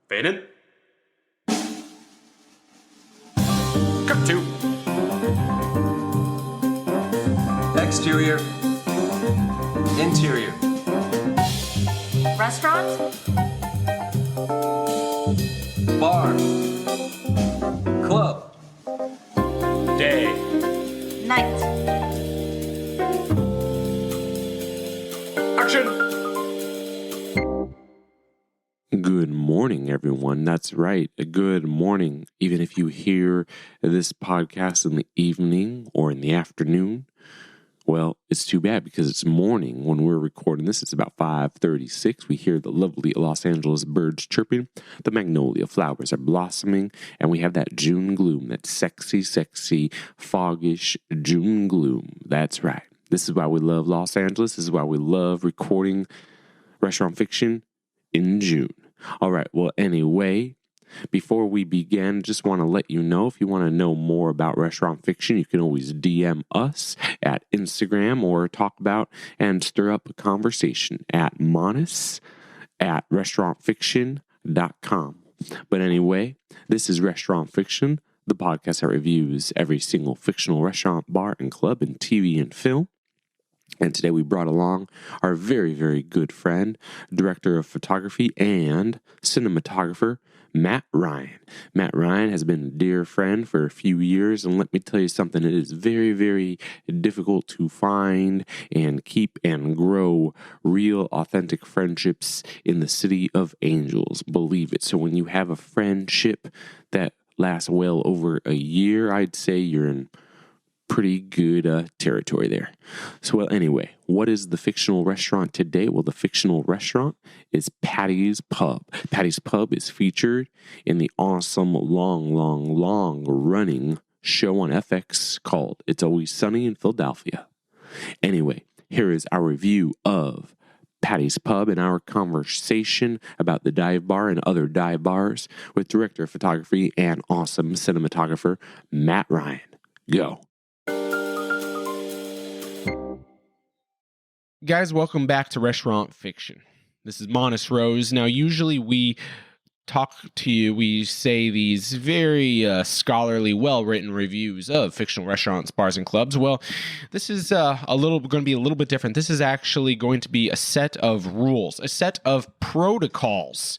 Fade in. Cut to. Exterior. Interior. Restaurant? Bar. Club. Day. Night. Action. Good morning, everyone. That's right. Good morning. Even if you hear this podcast in the evening or in the afternoon, well, it's too bad because it's morning when we're recording this. It's about 5:36. We hear the lovely Los Angeles birds chirping. The magnolia flowers are blossoming, and we have that June gloom, that sexy, foggish June gloom. That's right. This is why we love Los Angeles. This is why we love recording Restaurant Fiction in June. All right, well, anyway, before we begin, just want to let you know, if you want to know more about Restaurant Fiction, you can always DM us at Instagram or talk about and stir up a conversation at Monis at restaurantfiction.com. But anyway, this is Restaurant Fiction, the podcast that reviews every single fictional restaurant, bar, and club, and TV and film. And today we brought along our very, very good friend, director of photography and cinematographer, Matt Ryan. Matt Ryan has been a dear friend for a few years, and let me tell you something, it is very, very difficult to find and keep and grow real, authentic friendships in the city of Angels. Believe it. So when you have a friendship that lasts well over a year, I'd say you're in pretty good territory there. So, well, anyway, what is the fictional restaurant today? Well, the fictional restaurant is Paddy's Pub. Paddy's Pub is featured in the awesome, long running show on FX called It's Always Sunny in Philadelphia. Anyway, here is our review of Paddy's Pub and our conversation about the dive bar and other dive bars with director of photography and awesome cinematographer, Matt Ryan. Go. Guys, welcome back to Restaurant Fiction. This is Monis Rose. Now, usually we talk to you, we say these very scholarly, well-written reviews of fictional restaurants, bars, and clubs. Well, this is going to be a little bit different. This is actually going to be a set of rules, a set of protocols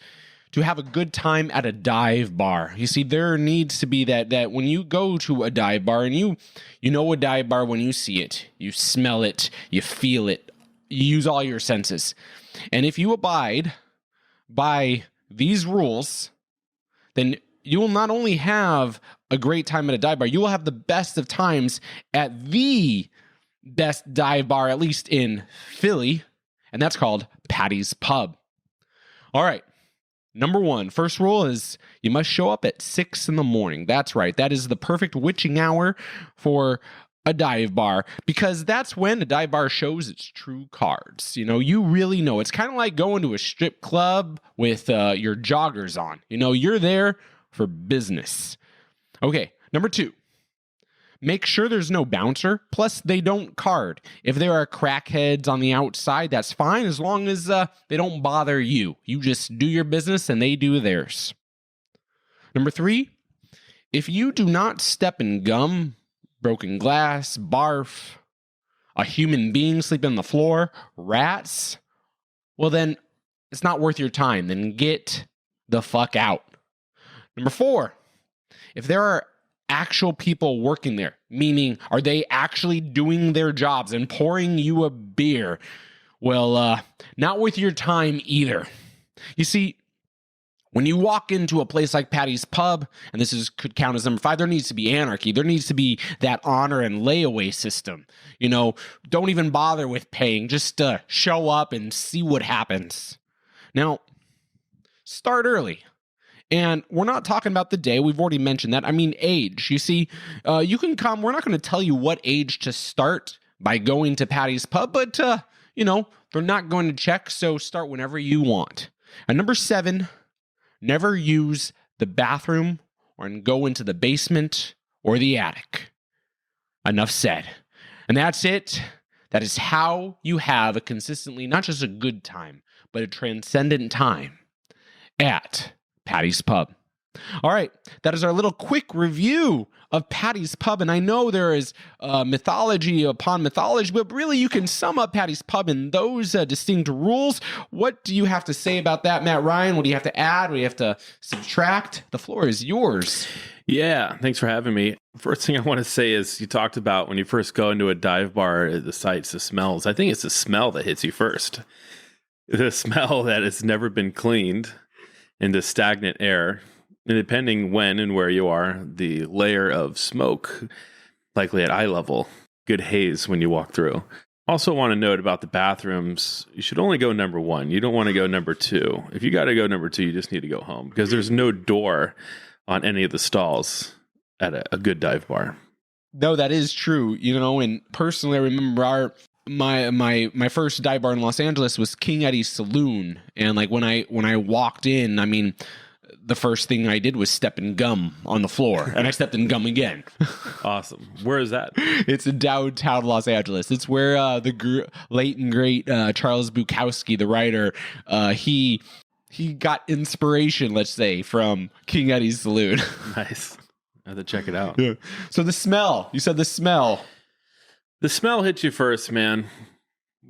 to have a good time at a dive bar. You see, there needs to be that when you go to a dive bar, and you know a dive bar when you see it, you smell it, you feel it, you use all your senses. And if you abide by these rules, then you will not only have a great time at a dive bar, you will have the best of times at the best dive bar, at least in Philly, and that's called Paddy's Pub. All right. Number one, first rule is you must show up at 6 a.m. That's right. That is the perfect witching hour for a dive bar, because that's when a dive bar shows its true cards. You really know. It's kind of like going to a strip club with your joggers on. You're there for business. Okay, number two, make sure there's no bouncer. Plus, they don't card. If there are crackheads on the outside, that's fine as long as they don't bother you. You just do your business and they do theirs. Number three, if you do not step in gum, broken glass, barf, a human being sleeping on the floor, rats, well then, it's not worth your time. Then get the fuck out. Number four, if there are actual people working there, meaning are they actually doing their jobs and pouring you a beer, well, not worth your time either. You see, when you walk into a place like Paddy's Pub, and could count as number 5, there needs to be anarchy. There needs to be that honor and layaway system. Don't even bother with paying. Just show up and see what happens. Now, start early. And we're not talking about the day. We've already mentioned that. I mean, age. You see, you can come. We're not going to tell you what age to start by going to Paddy's Pub, but, they're not going to check, so start whenever you want. And number 7, never use the bathroom or go into the basement or the attic. Enough said. And that's it. That is how you have a consistently, not just a good time, but a transcendent time at Paddy's Paddy's Pub. All right, that is our little quick review of Paddy's Pub, and I know there is mythology upon mythology, but really you can sum up Paddy's Pub in those distinct rules. What do you have to say about that, Matt Ryan? What do you have to add? What do you have to subtract? The floor is yours. Yeah, thanks for having me. First thing I want to say is you talked about when you first go into a dive bar, the sights, the smells. I think it's the smell that hits you first. The smell that has never been cleaned in the stagnant air. And depending when and where you are, the layer of smoke, likely at eye level, good haze when you walk through. Also want to note about the bathrooms, you should only go number 1. You don't want to go number 2. If you got to go number 2, you just need to go home because there's no door on any of the stalls at a good dive bar. No, that is true. And personally, I remember my first dive bar in Los Angeles was King Eddie's Saloon. And like when I walked in, I mean, the first thing I did was step in gum on the floor, and I stepped in gum again. Awesome. Where is that? It's in downtown Los Angeles. It's where the late and great Charles Bukowski, the writer, he got inspiration, let's say, from King Eddie's Saloon. Nice. I have to check it out. Yeah. So the smell. You said the smell. The smell hits you first, man.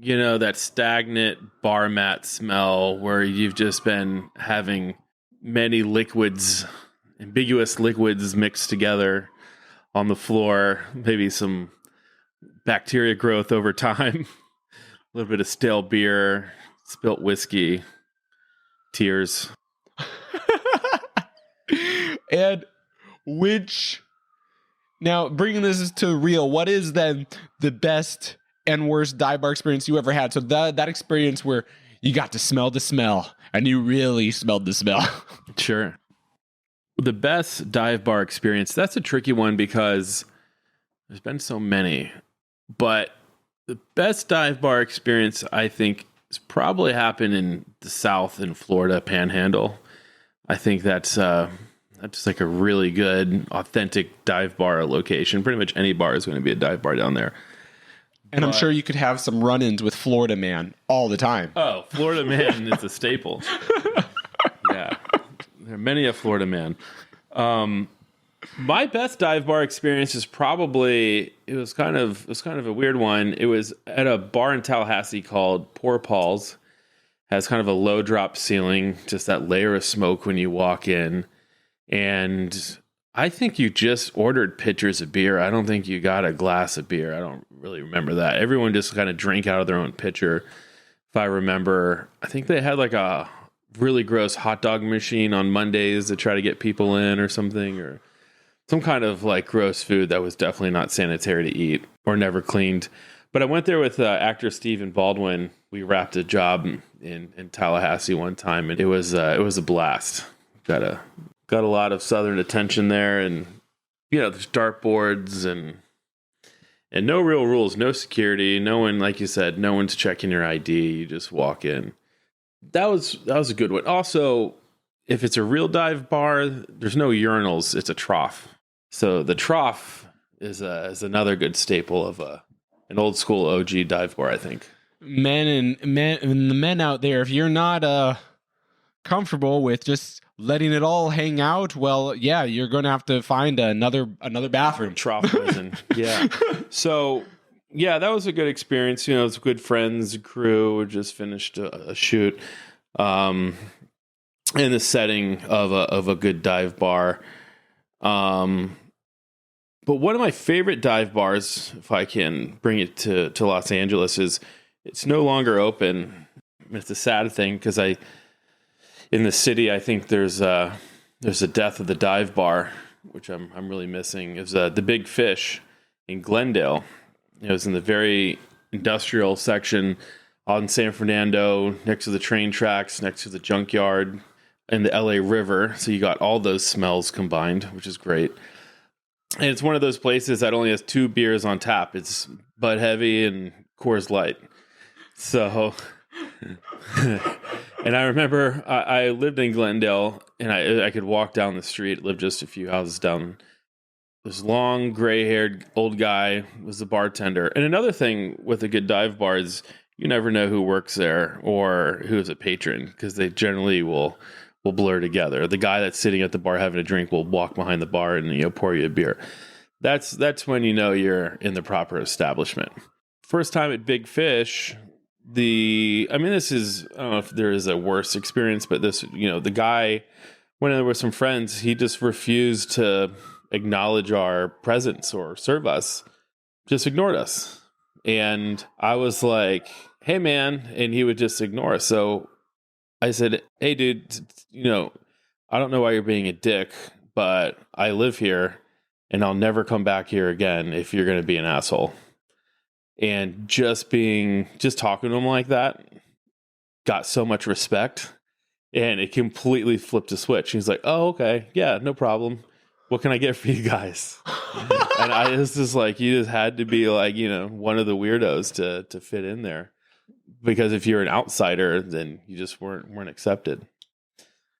That stagnant bar mat smell where you've just been having many liquids, ambiguous liquids mixed together on the floor, maybe some bacteria growth over time, a little bit of stale beer, spilt whiskey, tears. And now bringing this to real, what is then the best and worst dive bar experience you ever had? So that experience where you got to smell the smell and you really smelled the smell. Sure. The best dive bar experience, that's a tricky one because there's been so many. But the best dive bar experience, I think, has probably happened in the South in Florida Panhandle. I think that's like a really good, authentic dive bar location. Pretty much any bar is going to be a dive bar down there. And I'm sure you could have some run-ins with Florida Man all the time. Oh, Florida Man is a staple. Yeah. There are many a Florida Man. My best dive bar experience is probably, it was kind of a weird one. It was at a bar in Tallahassee called Poor Paul's. Has kind of a low drop ceiling, just that layer of smoke when you walk in. And I think you just ordered pitchers of beer. I don't think you got a glass of beer. I don't really remember that. Everyone just kind of drank out of their own pitcher. If I remember, I think they had like a really gross hot dog machine on Mondays to try to get people in or something, or some kind of like gross food that was definitely not sanitary to eat or never cleaned. But I went there with actor Stephen Baldwin. We wrapped a job in Tallahassee one time, and it was a blast. Got a lot of Southern attention there, and there's dartboards and no real rules, no security, no one, like you said, no one's checking your ID. You just walk in. That was a good one. Also, if it's a real dive bar, there's no urinals. It's a trough. So the trough is another good staple of an old school OG dive bar, I think. Men and the men out there, if you're not comfortable with just letting it all hang out, well, yeah, you're going to have to find another bathroom. Trough prison. Yeah. So, yeah, that was a good experience. It's good friends, crew. We just finished a shoot in the setting of a good dive bar. But one of my favorite dive bars, if I can bring it to Los Angeles, is it's no longer open. It's a sad thing because in the city, I think there's a death of the dive bar, which I'm really missing. It was the Big Fish in Glendale. It was in the very industrial section on San Fernando, next to the train tracks, next to the junkyard, and the LA River. So you got all those smells combined, which is great. And it's one of those places that only has 2 beers on tap. It's Bud Heavy and Coors Light. So, and I remember I lived in Glendale, and I could walk down the street, lived just a few houses down. This long, gray-haired old guy was the bartender. And another thing with a good dive bar is you never know who works there or who is a patron, because they generally will will blur together. The guy that's sitting at the bar having a drink will walk behind the bar and pour you a beer. That's when you know you're in the proper establishment. First time at Big Fish, this is, I don't know if there is a worse experience, but this, the guy went in there with some friends. He just refused to acknowledge our presence or serve us, just ignored us. And I was like, hey man, and he would just ignore us. So I said, hey dude, I don't know why you're being a dick, but I live here and I'll never come back here again if you're going to be an asshole. And just talking to him like that got so much respect, and it completely flipped a switch. He's like, oh, okay. Yeah, no problem. What can I get for you guys? And I was just like, you just had to be like, one of the weirdos to fit in there, because if you're an outsider, then you just weren't accepted.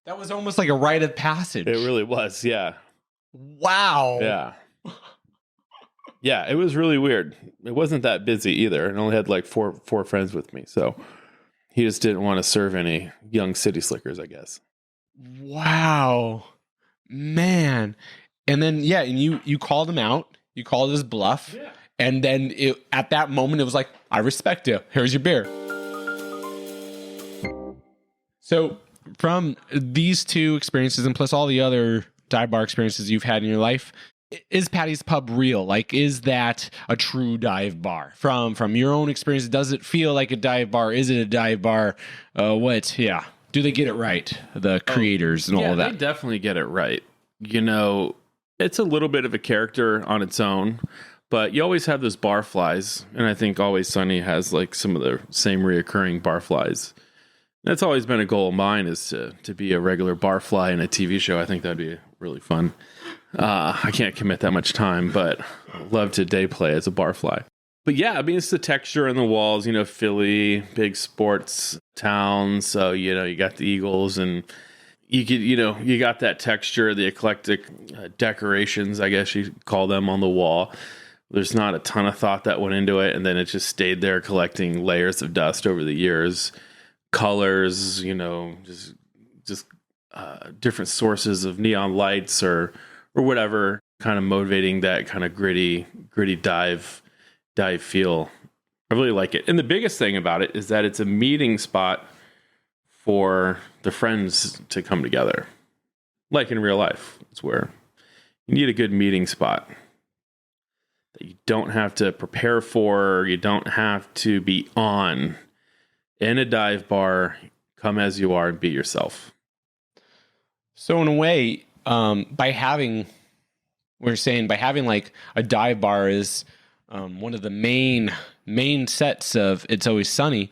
That was almost like a rite of passage. It really was. Yeah. Wow. Yeah. Yeah, it was really weird. It wasn't that busy either. And only had like four friends with me. So he just didn't want to serve any young city slickers, I guess. Wow. Man. And then, yeah, and you called him out. You called his bluff. Yeah. And then at that moment, it was like, I respect you. Here's your beer. So from these two experiences, and plus all the other dive bar experiences you've had in your life, is Paddy's Pub real? Like, is that a true dive bar? From your own experience, does it feel like a dive bar? Is it a dive bar? Do they get it right? The creators and all of that? They definitely get it right. It's a little bit of a character on its own, but you always have those barflies. And I think Always Sunny has like some of the same reoccurring barflies. That's always been a goal of mine, is to be a regular barfly in a TV show. I think that'd be really fun. I can't commit that much time, but I'd love to day play as a barfly. But yeah, it's the texture in the walls, Philly, big sports town. So, you got the Eagles, and you got that texture, the eclectic decorations, I guess you call them, on the wall. There's not a ton of thought that went into it. And then it just stayed there collecting layers of dust over the years. Colors, just different sources of neon lights or whatever, kind of motivating that kind of gritty dive feel. I really like it. And the biggest thing about it is that it's a meeting spot for the friends to come together. Like in real life, it's where you need a good meeting spot that you don't have to prepare for, you don't have to be on. In a dive bar, come as you are and be yourself. So in a way, by having like a dive bar is one of the main sets of It's Always Sunny,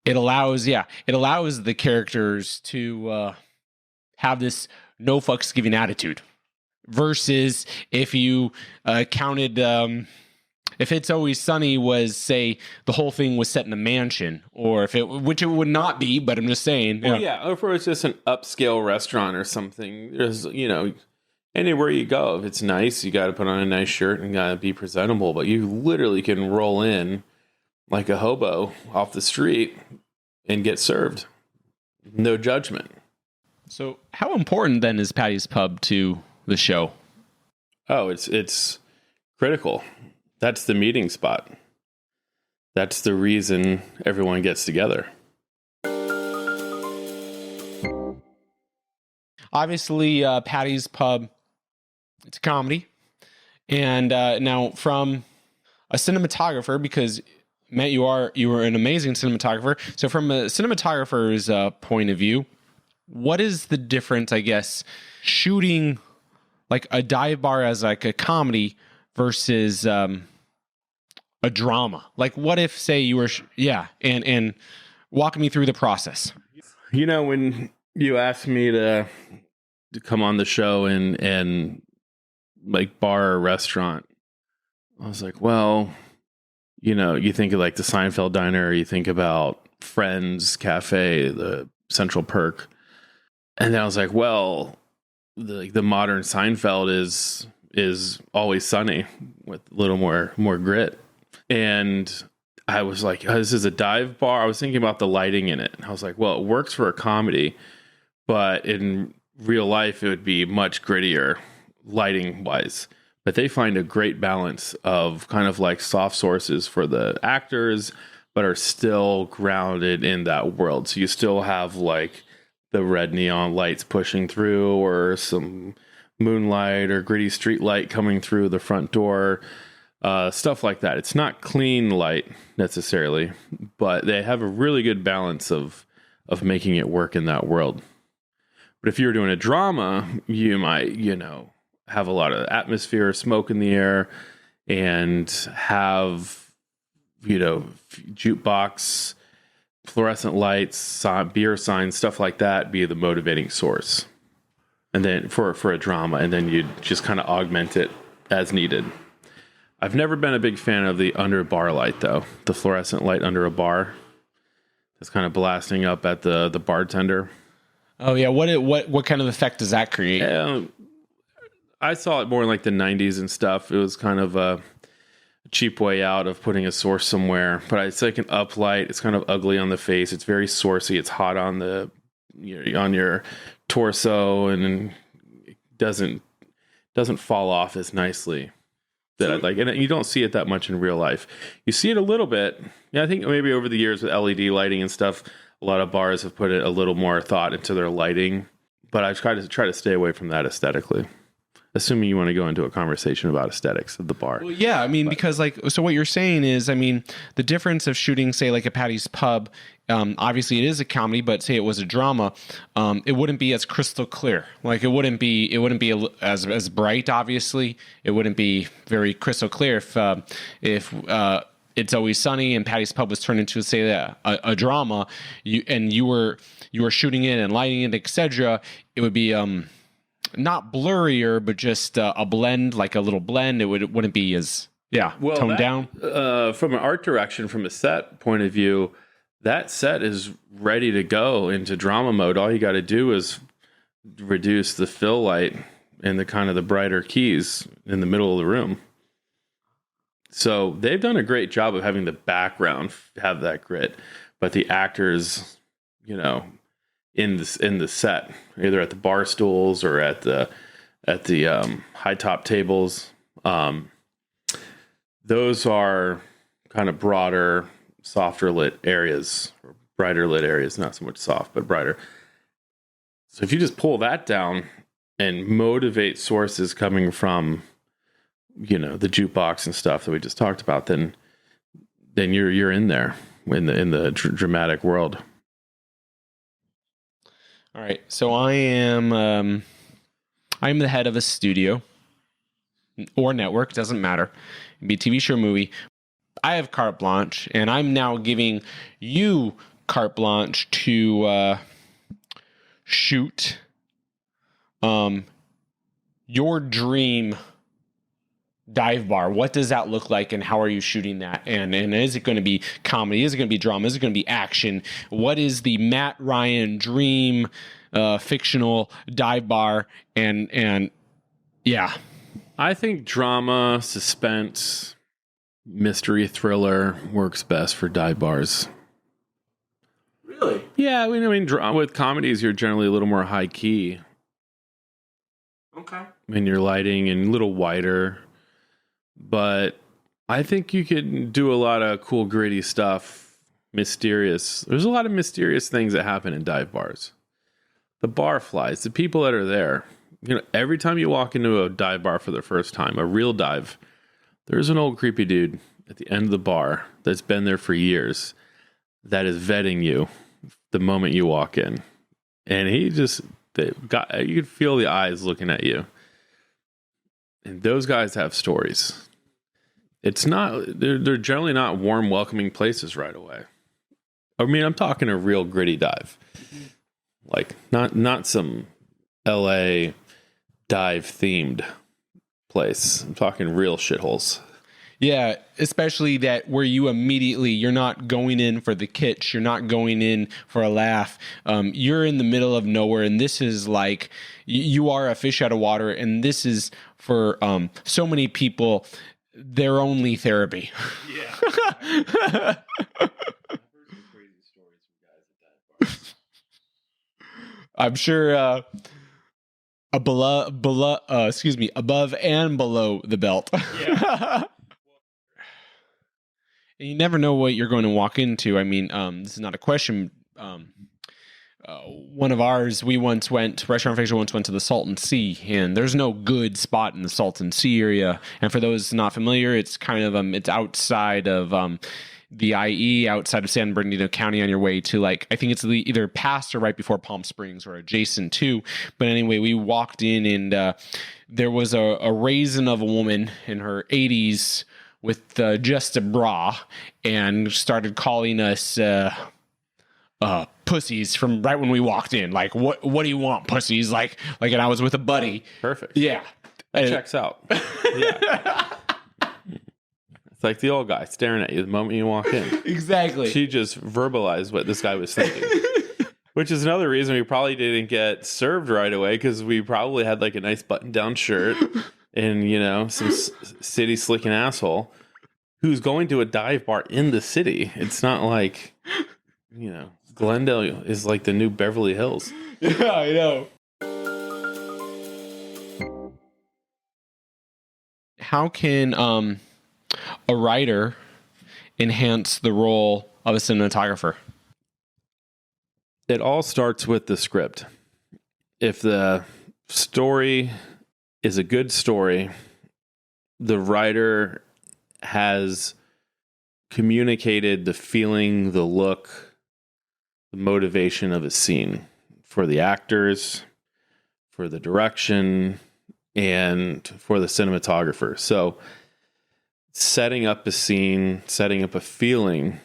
it allows the characters to have this no fucks giving attitude, versus if you counted if It's Always Sunny was, say, the whole thing was set in a mansion, or which it would not be, but I'm just saying. Well, yeah, or if it's just an upscale restaurant or something, there's, anywhere you go, if it's nice, you got to put on a nice shirt and got to be presentable, but you literally can roll in like a hobo off the street and get served. No judgment. So how important then is Paddy's Pub to the show? Oh, it's critical. That's the meeting spot. That's the reason everyone gets together. Obviously, Paddy's Pub, it's a comedy. And now from a cinematographer, because Matt, you were an amazing cinematographer. So from a cinematographer's point of view, what is the difference, I guess, shooting like a dive bar as like a comedy versus a drama? Like, what if, say, you were and walk me through the process. When you asked me to come on the show and like bar or restaurant, I was like, well, you think of like the Seinfeld diner, you think about Friends Cafe, the Central Perk, and then I was like, well, the modern Seinfeld is Always Sunny with a little more grit. And I was like, oh, this is a dive bar. I was thinking about the lighting in it. I was like, well, it works for a comedy, but in real life, it would be much grittier lighting wise. But they find a great balance of kind of like soft sources for the actors, but are still grounded in that world. So you still have like the red neon lights pushing through, or some moonlight or gritty street light coming through the front door, stuff like that. It's not clean light necessarily, but they have a really good balance of making it work in that world. But if you're doing a drama, you might, have a lot of atmosphere, smoke in the air, and have, jukebox, fluorescent lights, beer signs, stuff like that be the motivating source. And then for a drama, and then you just kind of augment it as needed. I've never been a big fan of the under bar light, though. The fluorescent light under a bar that's kind of blasting up at the bartender. Oh yeah, what kind of effect does that create? I saw it more in like the 90s and stuff. It was kind of a cheap way out of putting a source somewhere. But it's like an uplight. It's kind of ugly on the face. It's very sourcey. It's hot on on your torso, and it doesn't fall off as nicely. And you don't see it that much in real life. You see it a little bit. Yeah, I think maybe over the years with LED lighting and stuff, a lot of bars have put a little more thought into their lighting. But I try to stay away from that aesthetically. Assuming you want to go into a conversation about aesthetics of the bar. Well, yeah, because so what you're saying is, the difference of shooting, say, like a Paddy's Pub, obviously it is a comedy, but say it was a drama, it wouldn't be as crystal clear. Like it wouldn't be as bright. Obviously, it wouldn't be very crystal clear if It's Always Sunny and Paddy's Pub was turned into, say, a drama. You were shooting it and lighting it, etc. It would be not blurrier, but just a blend, like a little blend. It wouldn't be as toned down. From an art direction, from a set point of view, that set is ready to go into drama mode. All you got to do is reduce the fill light and the kind of the brighter keys in the middle of the room. So they've done a great job of having the background have that grit, but the actors, in the set, either at the bar stools or at the high top tables. Those are kind of broader, softer lit areas, or brighter lit areas, not so much soft, but brighter. So if you just pull that down and motivate sources coming from, the jukebox and stuff that we just talked about, then you're in there in the dramatic world. All right, so I'm the head of a studio or network, doesn't matter. It'd be a TV show, movie. I have carte blanche, and I'm now giving you carte blanche to shoot your dream dive bar. What does that look like, and how are you shooting that? And is it going to be comedy? Is it going to be drama? Is it going to be action? What is the Matt Ryan dream fictional dive bar? And yeah, I think drama, suspense, mystery, thriller works best for dive bars. Really? Yeah, with comedies, you're generally a little more high key. Okay. And your lighting and a little wider. But I think you could do a lot of cool, gritty stuff, mysterious. There's a lot of mysterious things that happen in dive bars. The bar flies, the people that are there. Every time you walk into a dive bar for the first time, a real dive, there's an old creepy dude at the end of the bar that's been there for years that is vetting you the moment you walk in. And you could feel the eyes looking at you. And those guys have stories. They're generally not warm, welcoming places right away. I'm talking a real gritty dive. Like not some LA dive themed place. I'm talking real shitholes. Yeah, especially that where you're not going in for the kitsch, you're not going in for a laugh. You're in the middle of nowhere, and this is like you are a fish out of water, and this is for so many people their only therapy. Yeah. I've heard some crazy stories from guys at dive bars. I'm sure above and below the belt. Yeah. And you never know what you're going to walk into. I mean, this is not a question. One of ours, Restaurant Fiction once went to the Salton Sea, and there's no good spot in the Salton Sea area. And for those not familiar, it's kind of, it's outside of the IE, outside of San Bernardino County on your way to, like, I think it's either past or right before Palm Springs or adjacent to. But anyway, we walked in, and there was a raisin of a woman in her 80s with just a bra, and started calling us pussies from right when we walked in. Like, what do you want, pussies? Like, and I was with a buddy. Perfect. Yeah. That checks out. Yeah. It's like the old guy staring at you the moment you walk in. Exactly. She just verbalized what this guy was thinking. Which is another reason we probably didn't get served right away, because we probably had like a nice button-down shirt and, you know, some city slicking asshole who's going to a dive bar in the city. It's not like, you know, Glendale is like the new Beverly Hills. Yeah, I know. How can a writer enhance the role of a cinematographer? It all starts with the script. If the story is a good story, the writer has communicated the feeling, the look, the motivation of a scene for the actors, for the direction, and for the cinematographer. So setting up a scene, setting up a feeling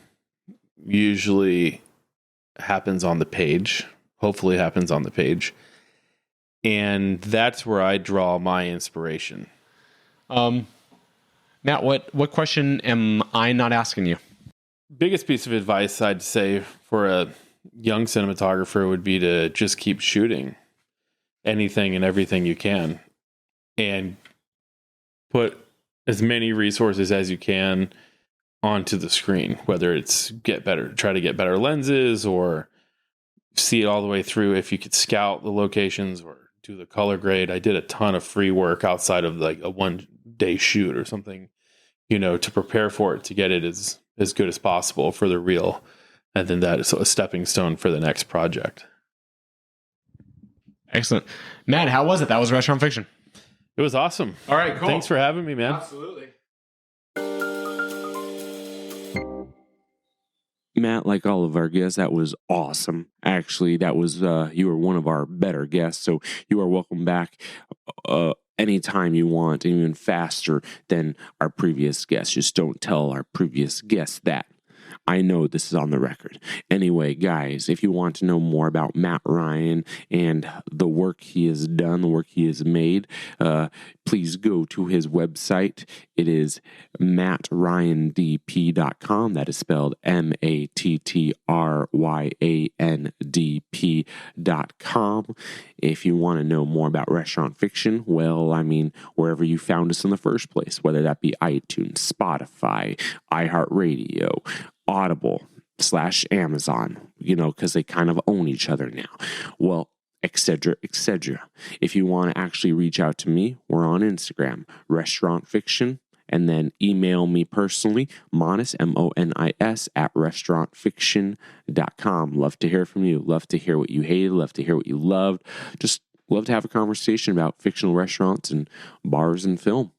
usually happens on the page, hopefully happens on the page. And that's where I draw my inspiration. Matt, what question am I not asking you? Biggest piece of advice I'd say for a young cinematographer would be to just keep shooting anything and everything you can, and put as many resources as you can onto the screen, whether it's try to get better lenses, or see it all the way through. If you could scout the locations or do the color grade. I did a ton of free work outside of like a 1-day shoot or something, you know, to prepare for it, to get it as good as possible for the reel. And then that is a stepping stone for the next project. Excellent. Matt, how was it? That was Restaurant Fiction. It was awesome. All right, cool. Thanks for having me, man. Absolutely. Matt, like all of our guests, that was awesome. Actually, that was you were one of our better guests, so you are welcome back anytime you want, and even faster than our previous guests. Just don't tell our previous guests that. I know this is on the record. Anyway, guys, if you want to know more about Matt Ryan and the work he has done, the work he has made, please go to his website. It is mattryandp.com. That is spelled MATTRYANDP.com. If you want to know more about Restaurant Fiction, well, I mean, wherever you found us in the first place, whether that be iTunes, Spotify, iHeartRadio, Audible/Amazon, you know, because they kind of own each other now. Well, etc., etc. If you want to actually reach out to me, we're on Instagram, Restaurant Fiction, and then email me personally, Monis, MONIS, @restaurantfiction.com. Love to hear from you. Love to hear what you hated. Love to hear what you loved. Just love to have a conversation about fictional restaurants and bars and film.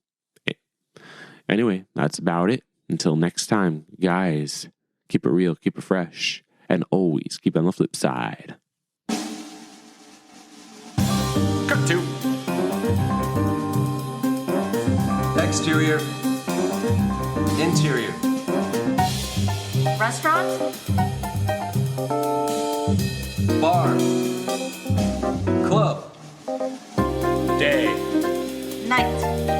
Anyway, that's about it. Until next time, guys, keep it real, keep it fresh, and always keep on the flip side. Cut to Exterior. Interior. Restaurant? Bar. Club. day. Night.